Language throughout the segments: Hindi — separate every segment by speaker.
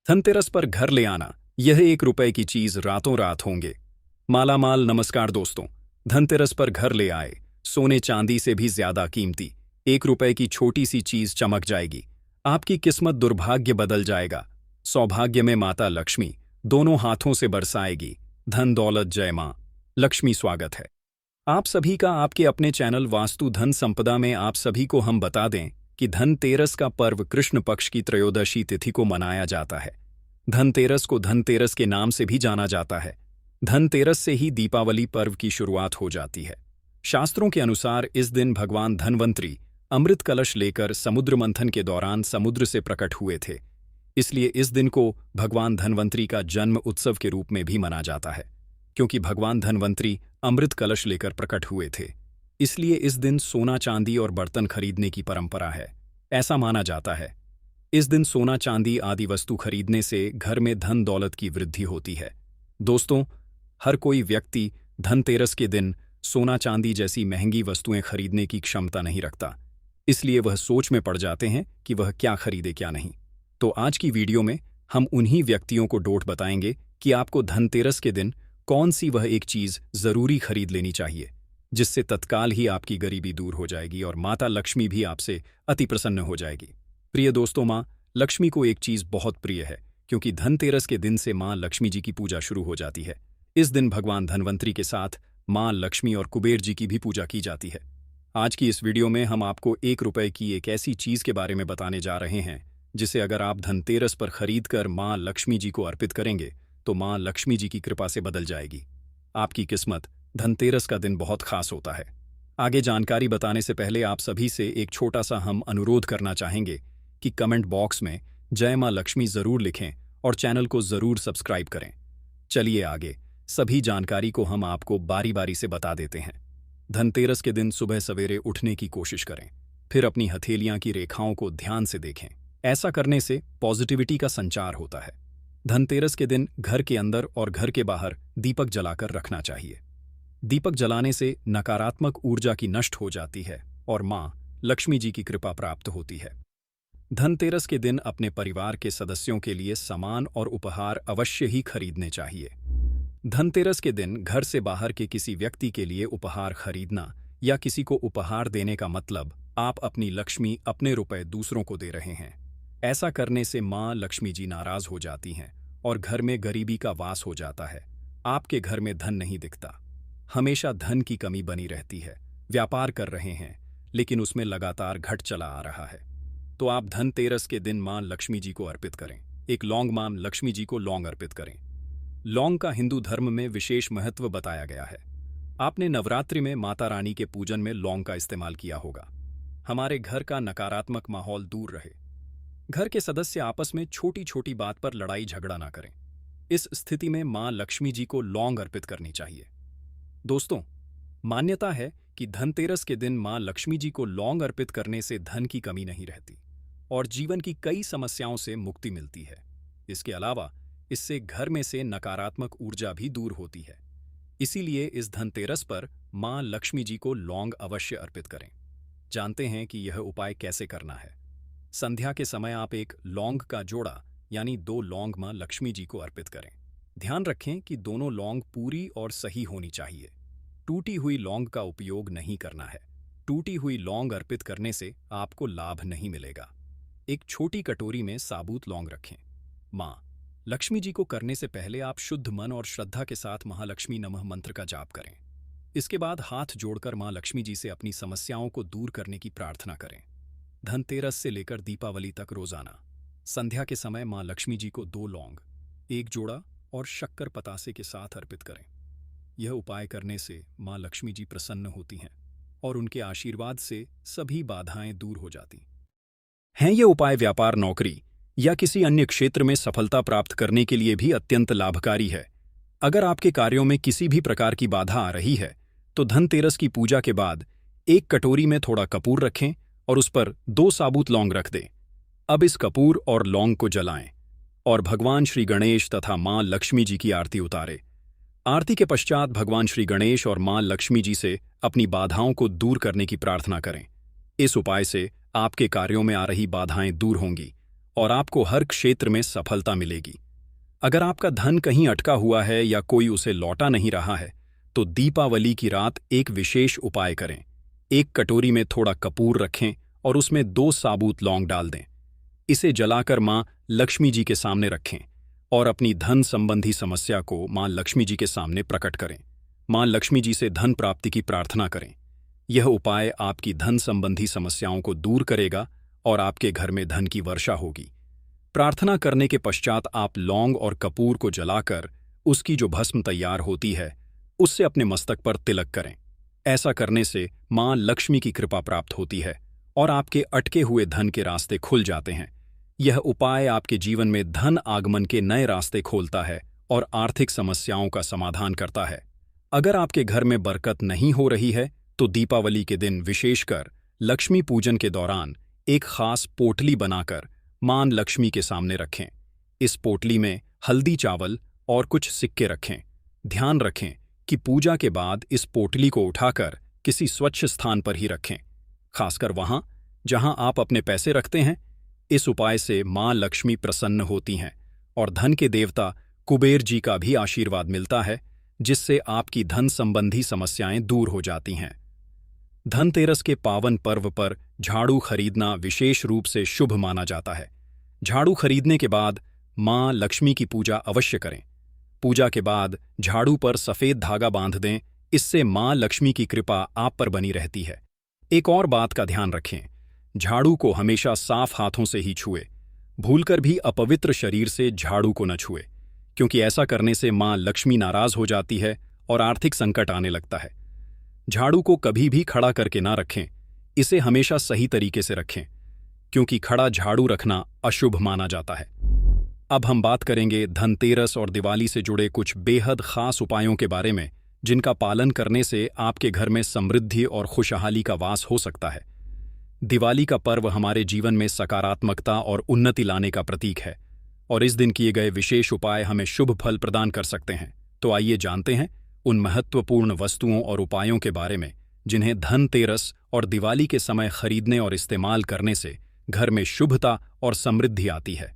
Speaker 1: धनतेरस पर घर ले आना, यह 1 रुपए की चीज रातों रात होंगे। मालामाल। नमस्कार दोस्तों, धनतेरस पर घर ले आए, सोने चांदी से भी ज्यादा कीमती 1 रुपए की छोटी सी चीज चमक जाएगी। आपकी किस्मत दुर्भाग्य बदल जाएगा। सौभाग्य में माता लक्ष्मी दोनों हाथों से बरसाएगी। धन दौलत जय मां लक्ष्मी। स्वागत है आप सभी का आपके अपने चैनल वास्तु धन संपदा में। आप सभी को हम बता दें कि धनतेरस का पर्व कृष्ण पक्ष की त्रयोदशी तिथि को मनाया जाता है। धनतेरस को धनतेरस के नाम से भी जाना जाता है। धनतेरस से ही दीपावली पर्व की शुरुआत हो जाती है। शास्त्रों के अनुसार इस दिन भगवान धनवंतरी अमृत कलश लेकर समुद्र मंथन के दौरान समुद्र से प्रकट हुए थे। इसलिए इस दिन को भगवान धनवंतरी का जन्म उत्सव के रूप में भी मना जाता है। क्योंकि भगवान धनवंतरी अमृत कलश लेकर प्रकट हुए थे, इसलिए इस दिन सोना चांदी और बर्तन खरीदने की परंपरा है। ऐसा माना जाता है इस दिन सोना चांदी आदि वस्तु खरीदने से घर में धन दौलत की वृद्धि होती है। दोस्तों, हर कोई व्यक्ति धनतेरस के दिन सोना चांदी जैसी महंगी वस्तुएं खरीदने की क्षमता नहीं रखता, इसलिए वह सोच में पड़ जाते हैं कि वह क्या खरीदे क्या नहीं। तो आज की वीडियो में हम उन्हीं व्यक्तियों को डोट बताएंगे कि आपको धनतेरस के दिन कौन सी वह एक चीज जरूरी खरीद लेनी चाहिए, जिससे तत्काल ही आपकी गरीबी दूर हो जाएगी और माता लक्ष्मी भी आपसे अति प्रसन्न हो जाएगी। प्रिय दोस्तों, माँ लक्ष्मी को एक चीज बहुत प्रिय है, क्योंकि धनतेरस के दिन से माँ लक्ष्मी जी की पूजा शुरू हो जाती है। इस दिन भगवान धनवंतरी के साथ माँ लक्ष्मी और कुबेर जी की भी पूजा की जाती है। आज की इस वीडियो में हम आपको 1 रुपए की एक ऐसी चीज के बारे में बताने जा रहे हैं, जिसे अगर आप धनतेरस पर खरीद कर माँ लक्ष्मी जी को अर्पित करेंगे तो माँ लक्ष्मी जी की कृपा से बदल जाएगी। आपकी किस्मत। धनतेरस का दिन बहुत खास होता है। आगे जानकारी बताने से पहले आप सभी से एक छोटा सा हम अनुरोध करना चाहेंगे कि कमेंट बॉक्स में जय मां लक्ष्मी जरूर लिखें और चैनल को जरूर सब्सक्राइब करें। चलिए आगे सभी जानकारी को हम आपको बारी बारी से बता देते हैं। धनतेरस के दिन सुबह सवेरे उठने की कोशिश करें, फिर अपनी हथेलियां की रेखाओं को ध्यान से देखें। ऐसा करने से पॉजिटिविटी का संचार होता है। धनतेरस के दिन घर के अंदर और घर के बाहर दीपक जलाकर रखना चाहिए। दीपक जलाने से नकारात्मक ऊर्जा की नष्ट हो जाती है और मां लक्ष्मी जी की कृपा प्राप्त होती है। धनतेरस के दिन अपने परिवार के सदस्यों के लिए सामान और उपहार अवश्य ही खरीदने चाहिए। धनतेरस के दिन घर से बाहर के किसी व्यक्ति के लिए उपहार खरीदना या किसी को उपहार देने का मतलब आप अपनी लक्ष्मी अपने रुपए दूसरों को दे रहे हैं। ऐसा करने से मां लक्ष्मी जी नाराज हो जाती हैं और घर में गरीबी का वास हो जाता है। आपके घर में धन नहीं दिखता, हमेशा धन की कमी बनी रहती है। व्यापार कर रहे हैं लेकिन उसमें लगातार घट चला आ रहा है। तो आप धनतेरस के दिन मां लक्ष्मी जी को अर्पित करें। एक लौंग। मां लक्ष्मी जी को लौंग अर्पित करें। लौंग का हिंदू धर्म में विशेष महत्व बताया गया है। आपने नवरात्रि में माता रानी के पूजन में लौंग का इस्तेमाल किया होगा। हमारे घर का नकारात्मक माहौल दूर रहे, घर के सदस्य आपस में छोटी छोटी बात पर लड़ाई झगड़ा ना करें, इस स्थिति में मां लक्ष्मी जी को लौंग अर्पित करनी चाहिए। दोस्तों, मान्यता है कि धनतेरस के दिन मां लक्ष्मी जी को लौंग अर्पित करने से धन की कमी नहीं रहती और जीवन की कई समस्याओं से मुक्ति मिलती है। इसके अलावा इससे घर में से नकारात्मक ऊर्जा भी दूर होती है। इसीलिए इस धनतेरस पर मां लक्ष्मी जी को लौंग अवश्य अर्पित करें। जानते हैं कि यह उपाय कैसे करना है। संध्या के समय आप एक लौंग का जोड़ा यानी 2 लौंग मां लक्ष्मी जी को अर्पित करें। ध्यान रखें कि दोनों लौंग पूरी और सही होनी चाहिए। टूटी हुई लौंग का उपयोग नहीं करना है। टूटी हुई लौंग अर्पित करने से आपको लाभ नहीं मिलेगा। एक छोटी कटोरी में साबुत लौंग रखें। मां लक्ष्मी जी को करने से पहले आप शुद्ध मन और श्रद्धा के साथ महालक्ष्मी नमः मंत्र का जाप करें। इसके बाद हाथ जोड़कर मां लक्ष्मी जी से अपनी समस्याओं को दूर करने की प्रार्थना करें। धनतेरस से लेकर दीपावली तक रोजाना संध्या के समय मां लक्ष्मी जी को 2 लौंग, 1 जोड़ा और शक्कर पतासे के साथ अर्पित करें। यह उपाय करने से मां लक्ष्मी जी प्रसन्न होती हैं और उनके आशीर्वाद से सभी बाधाएं दूर हो जाती हैं। ये उपाय व्यापार, नौकरी या किसी अन्य क्षेत्र में सफलता प्राप्त करने के लिए भी अत्यंत लाभकारी है। अगर आपके कार्यों में किसी भी प्रकार की बाधा आ रही है तो धनतेरस की पूजा के बाद एक कटोरी में थोड़ा कपूर रखें और उस पर 2 साबुत लौंग रख दें। अब इस कपूर और लौंग को जलाएं और भगवान श्री गणेश तथा मां लक्ष्मी जी की आरती उतारें। आरती के पश्चात भगवान श्री गणेश और मां लक्ष्मी जी से अपनी बाधाओं को दूर करने की प्रार्थना करें। इस उपाय से आपके कार्यों में आ रही बाधाएं दूर होंगी और आपको हर क्षेत्र में सफलता मिलेगी। अगर आपका धन कहीं अटका हुआ है या कोई उसे लौटा नहीं रहा है, तो दीपावली की रात एक विशेष उपाय करें। एक कटोरी में थोड़ा कपूर रखें और उसमें 2 साबुत लौंग डाल दें। इसे जलाकर मां लक्ष्मी जी के सामने रखें और अपनी धन संबंधी समस्या को मां लक्ष्मी जी के सामने प्रकट करें। मां लक्ष्मी जी से धन प्राप्ति की प्रार्थना करें। यह उपाय आपकी धन संबंधी समस्याओं को दूर करेगा और आपके घर में धन की वर्षा होगी। प्रार्थना करने के पश्चात आप लौंग और कपूर को जलाकर उसकी जो भस्म तैयार होती है उससे अपने मस्तक पर तिलक करें। ऐसा करने से मां लक्ष्मी की कृपा प्राप्त होती है और आपके अटके हुए धन के रास्ते खुल जाते हैं। यह उपाय आपके जीवन में धन आगमन के नए रास्ते खोलता है और आर्थिक समस्याओं का समाधान करता है। अगर आपके घर में बरकत नहीं हो रही है तो दीपावली के दिन विशेषकर लक्ष्मी पूजन के दौरान एक खास पोटली बनाकर मां लक्ष्मी के सामने रखें। इस पोटली में हल्दी, चावल और कुछ सिक्के रखें। ध्यान रखें कि पूजा के बाद इस पोटली को उठाकर किसी स्वच्छ स्थान पर ही रखें, खासकर वहां जहां आप अपने पैसे रखते हैं। इस उपाय से मां लक्ष्मी प्रसन्न होती हैं और धन के देवता कुबेर जी का भी आशीर्वाद मिलता है, जिससे आपकी धन संबंधी समस्याएं दूर हो जाती हैं। धनतेरस के पावन पर्व पर झाड़ू खरीदना विशेष रूप से शुभ माना जाता है। झाड़ू खरीदने के बाद मां लक्ष्मी की पूजा अवश्य करें। पूजा के बाद झाड़ू पर सफेद धागा बांध दें, इससे मां लक्ष्मी की कृपा आप पर बनी रहती है। एक और बात का ध्यान रखें, झाड़ू को हमेशा साफ हाथों से ही छुए। भूलकर भी अपवित्र शरीर से झाड़ू को न छुए, क्योंकि ऐसा करने से मां लक्ष्मी नाराज हो जाती है और आर्थिक संकट आने लगता है। झाड़ू को कभी भी खड़ा करके ना रखें, इसे हमेशा सही तरीके से रखें, क्योंकि खड़ा झाड़ू रखना अशुभ माना जाता है। अब हम बात करेंगे धनतेरस और दिवाली से जुड़े कुछ बेहद खास उपायों के बारे में, जिनका पालन करने से आपके घर में समृद्धि और खुशहाली का वास हो सकता है। दिवाली का पर्व हमारे जीवन में सकारात्मकता और उन्नति लाने का प्रतीक है और इस दिन किए गए विशेष उपाय हमें शुभ फल प्रदान कर सकते हैं। तो आइए जानते हैं उन महत्वपूर्ण वस्तुओं और उपायों के बारे में जिन्हें धनतेरस और दिवाली के समय खरीदने और इस्तेमाल करने से घर में शुभता और समृद्धि आती है।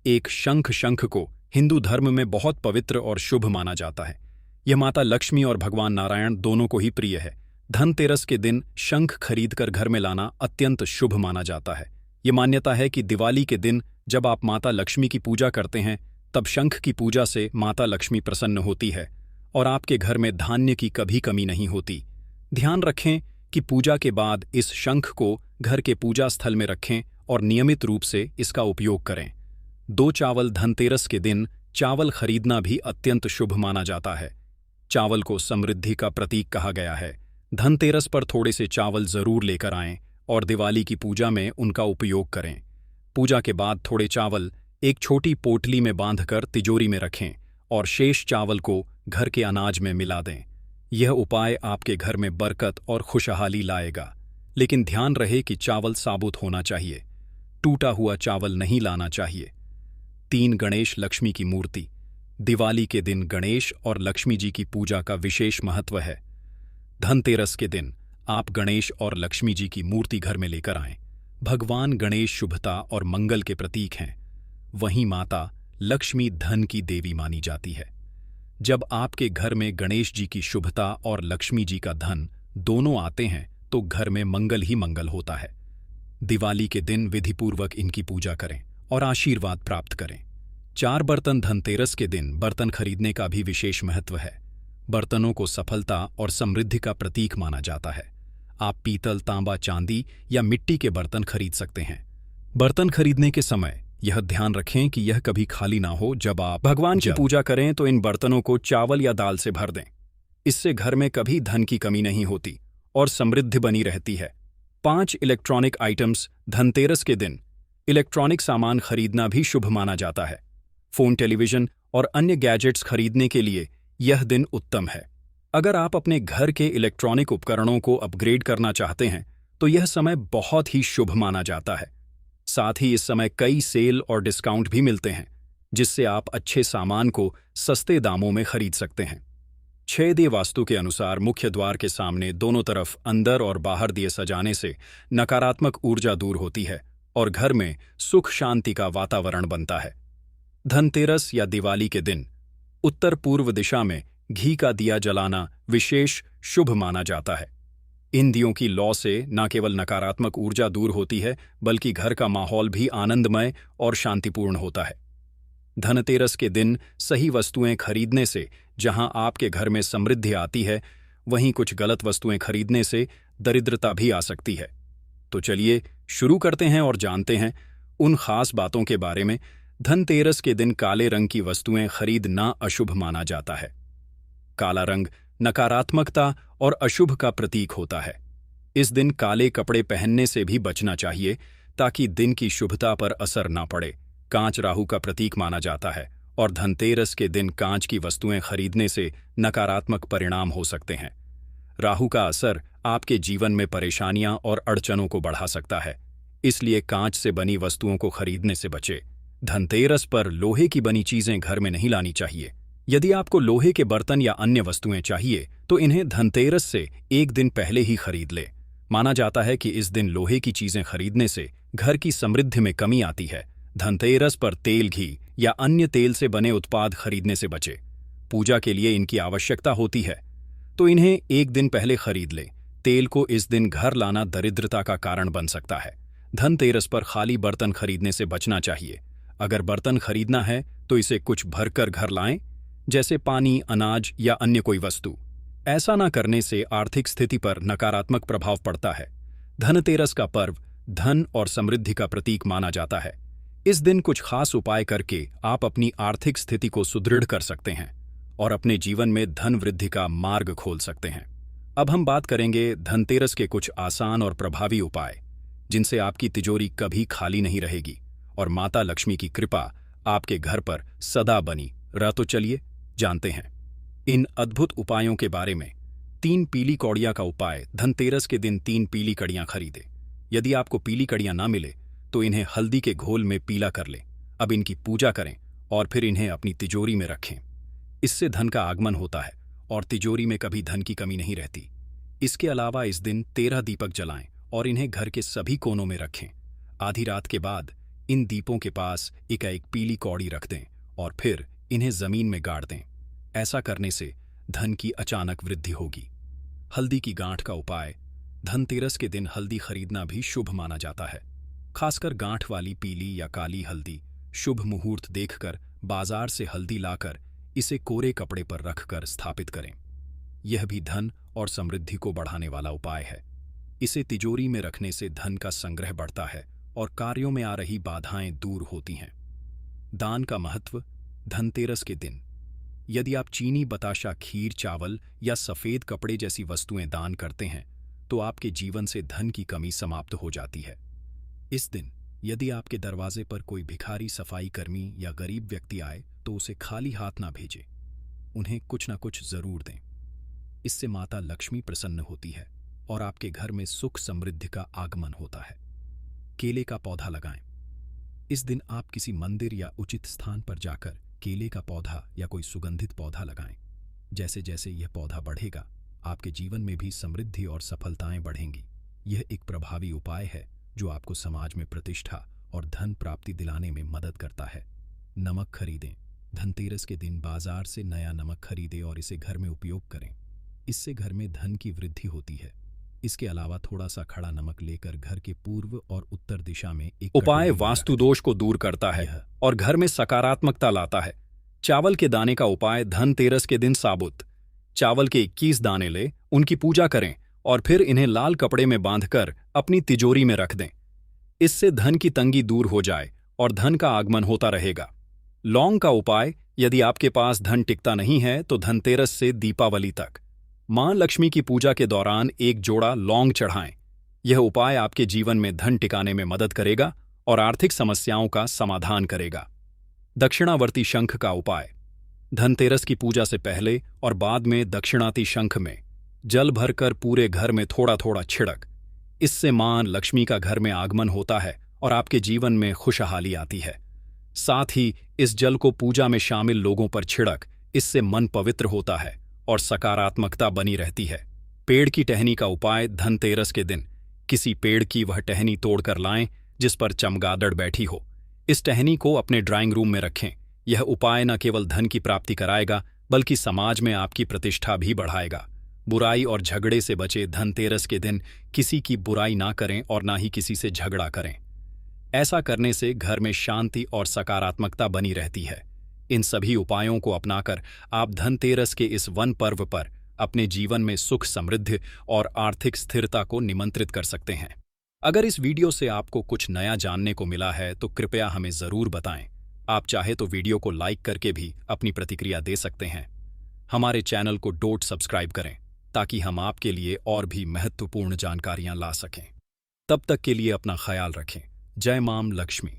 Speaker 1: एक शंख को हिंदू धर्म में बहुत पवित्र और शुभ माना जाता है। यह माता लक्ष्मी और भगवान नारायण दोनों को ही प्रिय है। धनतेरस के दिन शंख खरीदकर घर में लाना अत्यंत शुभ माना जाता है। ये मान्यता है कि दिवाली के दिन जब आप माता लक्ष्मी की पूजा करते हैं, तब शंख की पूजा से माता लक्ष्मी प्रसन्न होती है और आपके घर में धान्य की कभी कमी नहीं होती। ध्यान रखें कि पूजा के बाद इस शंख को घर के पूजा स्थल में रखें और नियमित रूप से इसका उपयोग करें। 2 चावल धनतेरस के दिन चावल खरीदना भी अत्यंत शुभ माना जाता है। चावल को समृद्धि का प्रतीक कहा गया है। धनतेरस पर थोड़े से चावल जरूर लेकर आएं और दिवाली की पूजा में उनका उपयोग करें। पूजा के बाद थोड़े चावल एक छोटी पोटली में बांधकर तिजोरी में रखें और शेष चावल को घर के अनाज में मिला दें। यह उपाय आपके घर में बरकत और खुशहाली लाएगा, लेकिन ध्यान रहे कि चावल साबुत होना चाहिए, टूटा हुआ चावल नहीं लाना चाहिए। 3 गणेश लक्ष्मी की मूर्ति। दिवाली के दिन गणेश और लक्ष्मी जी की पूजा का विशेष महत्व है। धनतेरस के दिन आप गणेश और लक्ष्मी जी की मूर्ति घर में लेकर आएं। भगवान गणेश शुभता और मंगल के प्रतीक हैं, वहीं माता लक्ष्मी धन की देवी मानी जाती है। जब आपके घर में गणेश जी की शुभता और लक्ष्मी जी का धन दोनों आते हैं तो घर में मंगल ही मंगल होता है। दिवाली के दिन विधिपूर्वक इनकी पूजा करें और आशीर्वाद प्राप्त करें। 4 बर्तन। धनतेरस के दिन बर्तन खरीदने का भी विशेष महत्व है। बर्तनों को सफलता और समृद्धि का प्रतीक माना जाता है। आप पीतल, तांबा, चांदी या मिट्टी के बर्तन खरीद सकते हैं। बर्तन खरीदने के समय यह ध्यान रखें कि यह कभी खाली ना हो। जब आप भगवान की पूजा करें तो इन बर्तनों को चावल या दाल से भर दें। इससे घर में कभी धन की कमी नहीं होती और समृद्धि बनी रहती है। 5 इलेक्ट्रॉनिक आइटम्स। धनतेरस के दिन इलेक्ट्रॉनिक सामान खरीदना भी शुभ माना जाता है। फोन, टेलीविजन और अन्य गैजेट्स खरीदने के लिए यह दिन उत्तम है। अगर आप अपने घर के इलेक्ट्रॉनिक उपकरणों को अपग्रेड करना चाहते हैं तो यह समय बहुत ही शुभ माना जाता है। साथ ही इस समय कई सेल और डिस्काउंट भी मिलते हैं, जिससे आप अच्छे सामान को सस्ते दामों में खरीद सकते हैं। 6 दिए वास्तु के अनुसार मुख्य द्वार के सामने दोनों तरफ अंदर और बाहर दिए सजाने से नकारात्मक ऊर्जा दूर होती है और घर में सुख शांति का वातावरण बनता है। धनतेरस या दिवाली के दिन उत्तर पूर्व दिशा में घी का दिया जलाना विशेष शुभ माना जाता है। इन दियों की लौ से न केवल नकारात्मक ऊर्जा दूर होती है, बल्कि घर का माहौल भी आनंदमय और शांतिपूर्ण होता है। धनतेरस के दिन सही वस्तुएं खरीदने से जहां आपके घर में समृद्धि आती है, वहीं कुछ गलत वस्तुएं खरीदने से दरिद्रता भी आ सकती है। तो चलिए शुरू करते हैं और जानते हैं उन खास बातों के बारे में। धनतेरस के दिन काले रंग की वस्तुएं खरीदना अशुभ माना जाता है। काला रंग नकारात्मकता और अशुभ का प्रतीक होता है। इस दिन काले कपड़े पहनने से भी बचना चाहिए ताकि दिन की शुभता पर असर न पड़े। कांच राहु का प्रतीक माना जाता है और धनतेरस के दिन कांच की वस्तुएं खरीदने से नकारात्मक परिणाम हो सकते हैं। राहु का असर आपके जीवन में परेशानियां और अड़चनों को बढ़ा सकता है, इसलिए कांच से बनी वस्तुओं को खरीदने से बचें। धनतेरस पर लोहे की बनी चीजें घर में नहीं लानी चाहिए। यदि आपको लोहे के बर्तन या अन्य वस्तुएं चाहिए तो इन्हें धनतेरस से एक दिन पहले ही खरीद ले। माना जाता है कि इस दिन लोहे की चीजें खरीदने से घर की समृद्धि में कमी आती है। धनतेरस पर तेल, घी या अन्य तेल से बने उत्पाद खरीदने से बचे। पूजा के लिए इनकी आवश्यकता होती है, तो इन्हें एक दिन पहले खरीद ले। तेल को इस दिन घर लाना दरिद्रता का कारण बन सकता है। धनतेरस पर खाली बर्तन खरीदने से बचना चाहिए। अगर बर्तन खरीदना है तो इसे कुछ भरकर घर लाएं, जैसे पानी, अनाज या अन्य कोई वस्तु। ऐसा न करने से आर्थिक स्थिति पर नकारात्मक प्रभाव पड़ता है। धनतेरस का पर्व धन और समृद्धि का प्रतीक माना जाता है। इस दिन कुछ खास उपाय करके आप अपनी आर्थिक स्थिति को सुदृढ़ कर सकते हैं और अपने जीवन में धन वृद्धि का मार्ग खोल सकते हैं। अब हम बात करेंगे धनतेरस के कुछ आसान और प्रभावी उपाय, जिनसे आपकी तिजोरी कभी खाली नहीं रहेगी और माता लक्ष्मी की कृपा आपके घर पर सदा बनी रह। तो चलिए जानते हैं इन अद्भुत उपायों के बारे में। 3 पीली कौड़ियां का उपाय। धनतेरस के दिन 3 पीली कड़ियां खरीदें। यदि आपको पीली कड़ियां ना मिले तो इन्हें हल्दी के घोल में पीला कर लें। अब इनकी पूजा करें और फिर इन्हें अपनी तिजोरी में रखें। इससे धन का आगमन होता है और तिजोरी में कभी धन की कमी नहीं रहती। इसके अलावा इस दिन 13 दीपक जलाएं और इन्हें घर के सभी कोनों में रखें। आधी रात के बाद इन दीपों के पास एक पीली कौड़ी रख दें और फिर इन्हें जमीन में गाड़ दें। ऐसा करने से धन की अचानक वृद्धि होगी। हल्दी की गांठ का उपाय। धनतेरस के दिन हल्दी खरीदना भी शुभ माना जाता है। खासकर गांठ वाली पीली या काली हल्दी। शुभ मुहूर्त देखकर बाजार से हल्दी लाकर इसे कोरे कपड़े पर रखकर स्थापित करें। यह भी धन और समृद्धि को बढ़ाने वाला उपाय है। इसे तिजोरी में रखने से धन का संग्रह बढ़ता है और कार्यों में आ रही बाधाएं दूर होती हैं। दान का महत्व। धनतेरस के दिन यदि आप चीनी, बताशा, खीर, चावल या सफेद कपड़े जैसी वस्तुएं दान करते हैं तो आपके जीवन से धन की कमी समाप्त हो जाती है। इस दिन यदि आपके दरवाजे पर कोई भिखारी, सफाई कर्मी या गरीब व्यक्ति आए तो उसे खाली हाथ ना भेजें। उन्हें कुछ ना कुछ जरूर दें। इससे माता लक्ष्मी प्रसन्न होती है और आपके घर में सुख समृद्धि का आगमन होता है। केले का पौधा लगाएं। इस दिन आप किसी मंदिर या उचित स्थान पर जाकर केले का पौधा या कोई सुगंधित पौधा लगाएं। जैसे जैसे यह पौधा बढ़ेगा, आपके जीवन में भी समृद्धि और सफलताएं बढ़ेंगी। यह एक प्रभावी उपाय है जो आपको समाज में प्रतिष्ठा और धन प्राप्ति दिलाने में मदद करता है। नमक खरीदें। धनतेरस के दिन बाजार से नया नमक खरीदें और इसे घर में उपयोग करें। इससे घर में धन की वृद्धि होती है। इसके अलावा थोड़ा सा खड़ा नमक लेकर घर के पूर्व और उत्तर दिशा में एक उपाय वास्तु दोष को दूर करता है और घर में सकारात्मकता लाता है। चावल के दाने का उपाय। धनतेरस के दिन साबुत चावल के 21 दाने ले, उनकी पूजा करें और फिर इन्हें लाल कपड़े में बांधकर अपनी तिजोरी में रख दें। इससे धन की तंगी दूर हो जाए और धन का आगमन होता रहेगा। लौंग का उपाय। यदि आपके पास धन टिकता नहीं है तो धनतेरस से दीपावली तक मां लक्ष्मी की पूजा के दौरान एक जोड़ा लौंग चढ़ाएं। यह उपाय आपके जीवन में धन टिकाने में मदद करेगा और आर्थिक समस्याओं का समाधान करेगा। दक्षिणावर्ती शंख का उपाय। धनतेरस की पूजा से पहले और बाद में दक्षिणाती शंख में जल भरकर पूरे घर में थोड़ा थोड़ा छिड़क। इससे मां लक्ष्मी का घर में आगमन होता है और आपके जीवन में खुशहाली आती है। साथ ही इस जल को पूजा में शामिल लोगों पर छिड़क। इससे मन पवित्र होता है और सकारात्मकता बनी रहती है। पेड़ की टहनी का उपाय। धनतेरस के दिन किसी पेड़ की वह टहनी तोड़कर लाएं जिस पर चमगादड़ बैठी हो। इस टहनी को अपने ड्राइंग रूम में रखें। यह उपाय न केवल धन की प्राप्ति कराएगा बल्कि समाज में आपकी प्रतिष्ठा भी बढ़ाएगा। बुराई और झगड़े से बचे। धनतेरस के दिन किसी की बुराई ना करें और ना ही किसी से झगड़ा करें। ऐसा करने से घर में शांति और सकारात्मकता बनी रहती है। इन सभी उपायों को अपनाकर आप धनतेरस के इस वन पर्व पर अपने जीवन में सुख, समृद्धि और आर्थिक स्थिरता को निमंत्रित कर सकते हैं। अगर इस वीडियो से आपको कुछ नया जानने को मिला है तो कृपया हमें ज़रूर बताएं। आप चाहे तो वीडियो को लाइक करके भी अपनी प्रतिक्रिया दे सकते हैं। हमारे चैनल को सब्सक्राइब करें ताकि हम आपके लिए और भी महत्वपूर्ण जानकारियां ला सकें। तब तक के लिए अपना ख्याल रखें। जय मां लक्ष्मी।